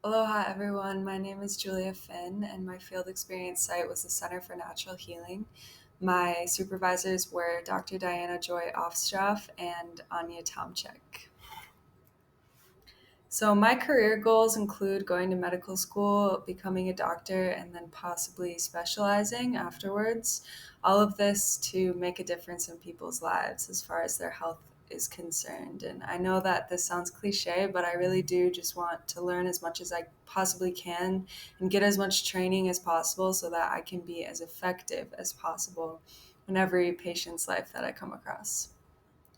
Aloha, everyone. My name is Julia Finn, and my field experience site was the Center for Natural Healing. My supervisors were Dr. Diana Joy Offstraff and Anya Tomchek. So, my career goals include going to medical school, becoming a doctor, and then possibly specializing afterwards. All of this to make a difference in people's lives as far as their health is concerned. And I know that this sounds cliche, but I really do just want to learn as much as I possibly can and get as much training as possible so that I can be as effective as possible in every patient's life that I come across.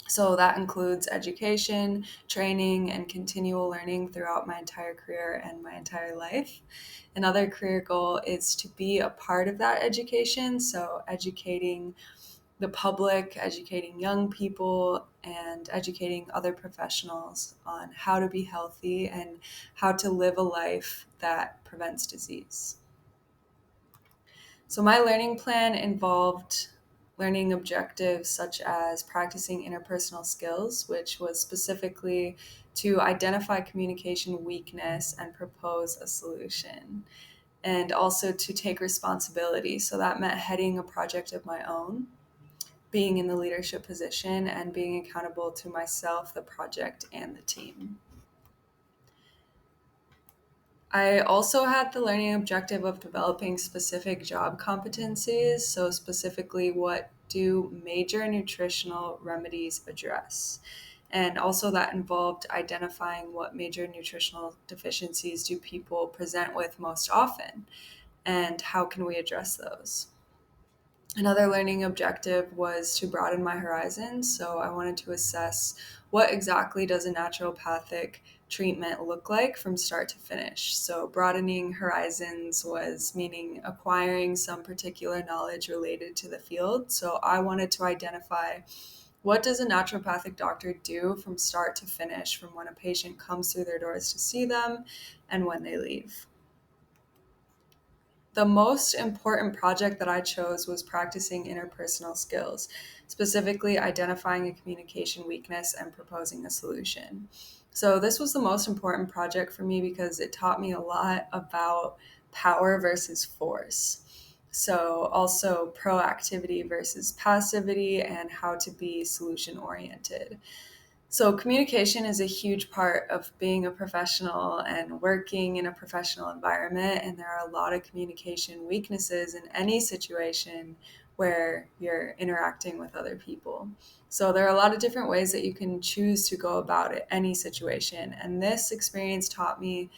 So that includes education, training, and continual learning throughout my entire career and my entire life. Another career goal is to be a part of that education. So, educating the public, educating young people, and educating other professionals on how to be healthy and how to live a life that prevents disease. So, my learning plan involved learning objectives such as practicing interpersonal skills, which was specifically to identify communication weakness and propose a solution, and also to take responsibility. So, that meant heading a project of my own, being in the leadership position, and being accountable to myself, the project, and the team. I also had the learning objective of developing specific job competencies. So, specifically, what do major nutritional remedies address? And also, that involved identifying what major nutritional deficiencies do people present with most often, and how can we address those? Another learning objective was to broaden my horizons. So I wanted to assess what exactly does a naturopathic treatment look like from start to finish. So broadening horizons was meaning acquiring some particular knowledge related to the field. So I wanted to identify what does a naturopathic doctor do from start to finish, from when a patient comes through their doors to see them and when they leave. The most important project that I chose was practicing interpersonal skills, specifically identifying a communication weakness and proposing a solution. So, this was the most important project for me because it taught me a lot about power versus force. So, also proactivity versus passivity and how to be solution oriented. So, communication is a huge part of being a professional and working in a professional environment. And there are a lot of communication weaknesses in any situation where you're interacting with other people. So, there are a lot of different ways that you can choose to go about it, any situation. And this experience taught me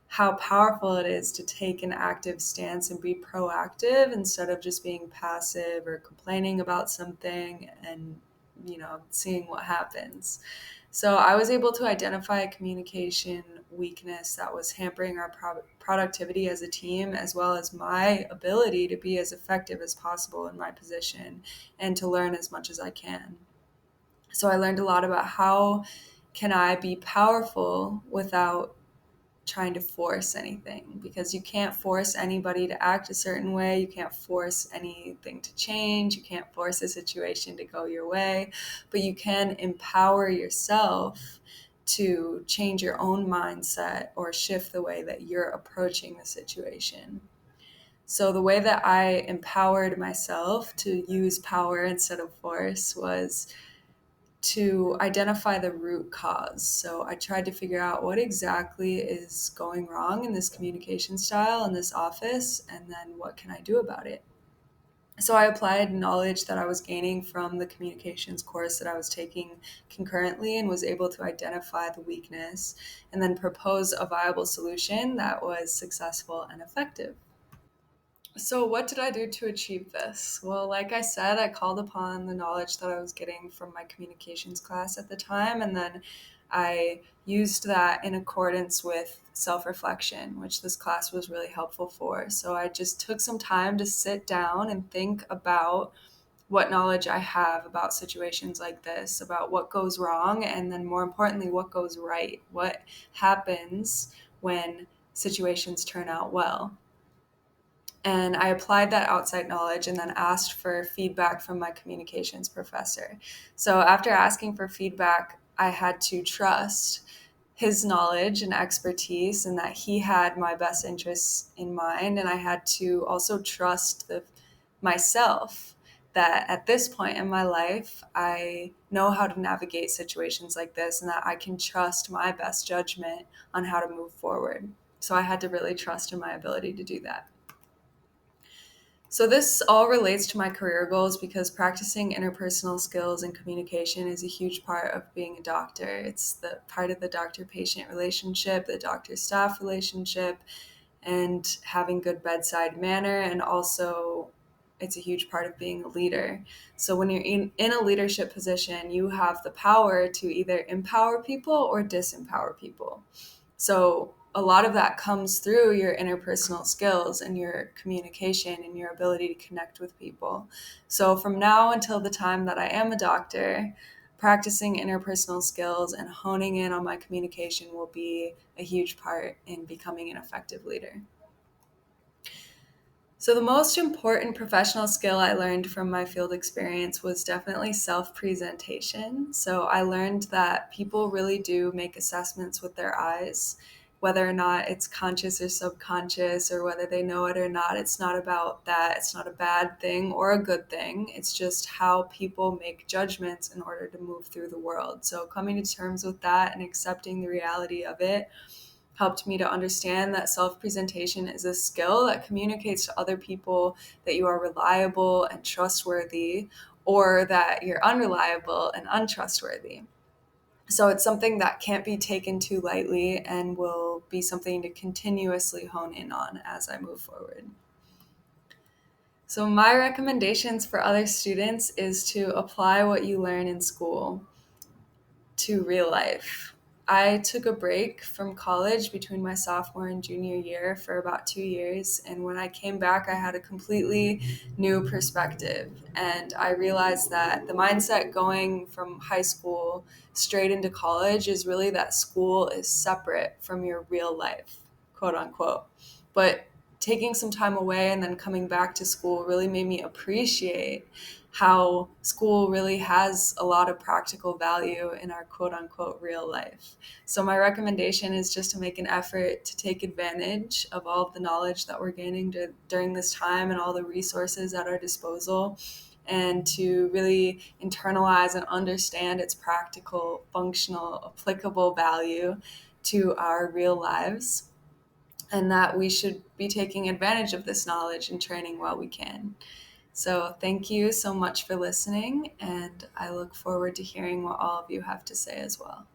how powerful it is to take an active stance and be proactive instead of just being passive or complaining about something and seeing what happens. So I was able to identify a communication weakness that was hampering our productivity as a team, as well as my ability to be as effective as possible in my position and to learn as much as I can. So I learned a lot about how can I be powerful without trying to force anything, because you can't force anybody to act a certain way. You can't force anything to change. You can't force a situation to go your way, but you can empower yourself to change your own mindset or shift the way that you're approaching the situation. So, the way that I empowered myself to use power instead of force was to identify the root cause. So I tried to figure out what exactly is going wrong in this communication style in this office, and then what can I do about it? So I applied knowledge that I was gaining from the communications course that I was taking concurrently and was able to identify the weakness and then propose a viable solution that was successful and effective. So, what did I do to achieve this? Well, like I said, I called upon the knowledge that I was getting from my communications class at the time, and then I used that in accordance with self reflection, which this class was really helpful for. So, I just took some time to sit down and think about what knowledge I have about situations like this, about what goes wrong, and then more importantly, what goes right. What happens when situations turn out well? And I applied that outside knowledge and then asked for feedback from my communications professor. So after asking for feedback, I had to trust his knowledge and expertise, and that he had my best interests in mind. And I had to also trust myself that at this point in my life, I know how to navigate situations like this and that I can trust my best judgment on how to move forward. So I had to really trust in my ability to do that. So this all relates to my career goals because practicing interpersonal skills and communication is a huge part of being a doctor. It's the part of the doctor-patient relationship, the doctor-staff relationship, and having good bedside manner. And also, it's a huge part of being a leader. So when you're in a leadership position, you have the power to either empower people or disempower people. So a lot of that comes through your interpersonal skills and your communication and your ability to connect with people. So from now until the time that I am a doctor, practicing interpersonal skills and honing in on my communication will be a huge part in becoming an effective leader. So, the most important professional skill I learned from my field experience was definitely self presentation. So, I learned that people really do make assessments with their eyes, whether or not it's conscious or subconscious, or whether they know it or not. It's not about that. It's not a bad thing or a good thing. It's just how people make judgments in order to move through the world. So, coming to terms with that and accepting the reality of it helped me to understand that self-presentation is a skill that communicates to other people that you are reliable and trustworthy, or that you're unreliable and untrustworthy. So it's something that can't be taken too lightly and will be something to continuously hone in on as I move forward. So my recommendations for other students is to apply what you learn in school to real life. I took a break from college between my sophomore and junior year for about 2 years. And when I came back, I had a completely new perspective. And I realized that the mindset going from high school straight into college is really that school is separate from your real life, quote unquote. But taking some time away and then coming back to school really made me appreciate how school really has a lot of practical value in our quote unquote real life. So, my recommendation is just to make an effort to take advantage of all of the knowledge that we're gaining during this time and all the resources at our disposal, and to really internalize and understand its practical, functional, applicable value to our real lives, and that we should be taking advantage of this knowledge and training while we can. So thank you so much for listening, and I look forward to hearing what all of you have to say as well.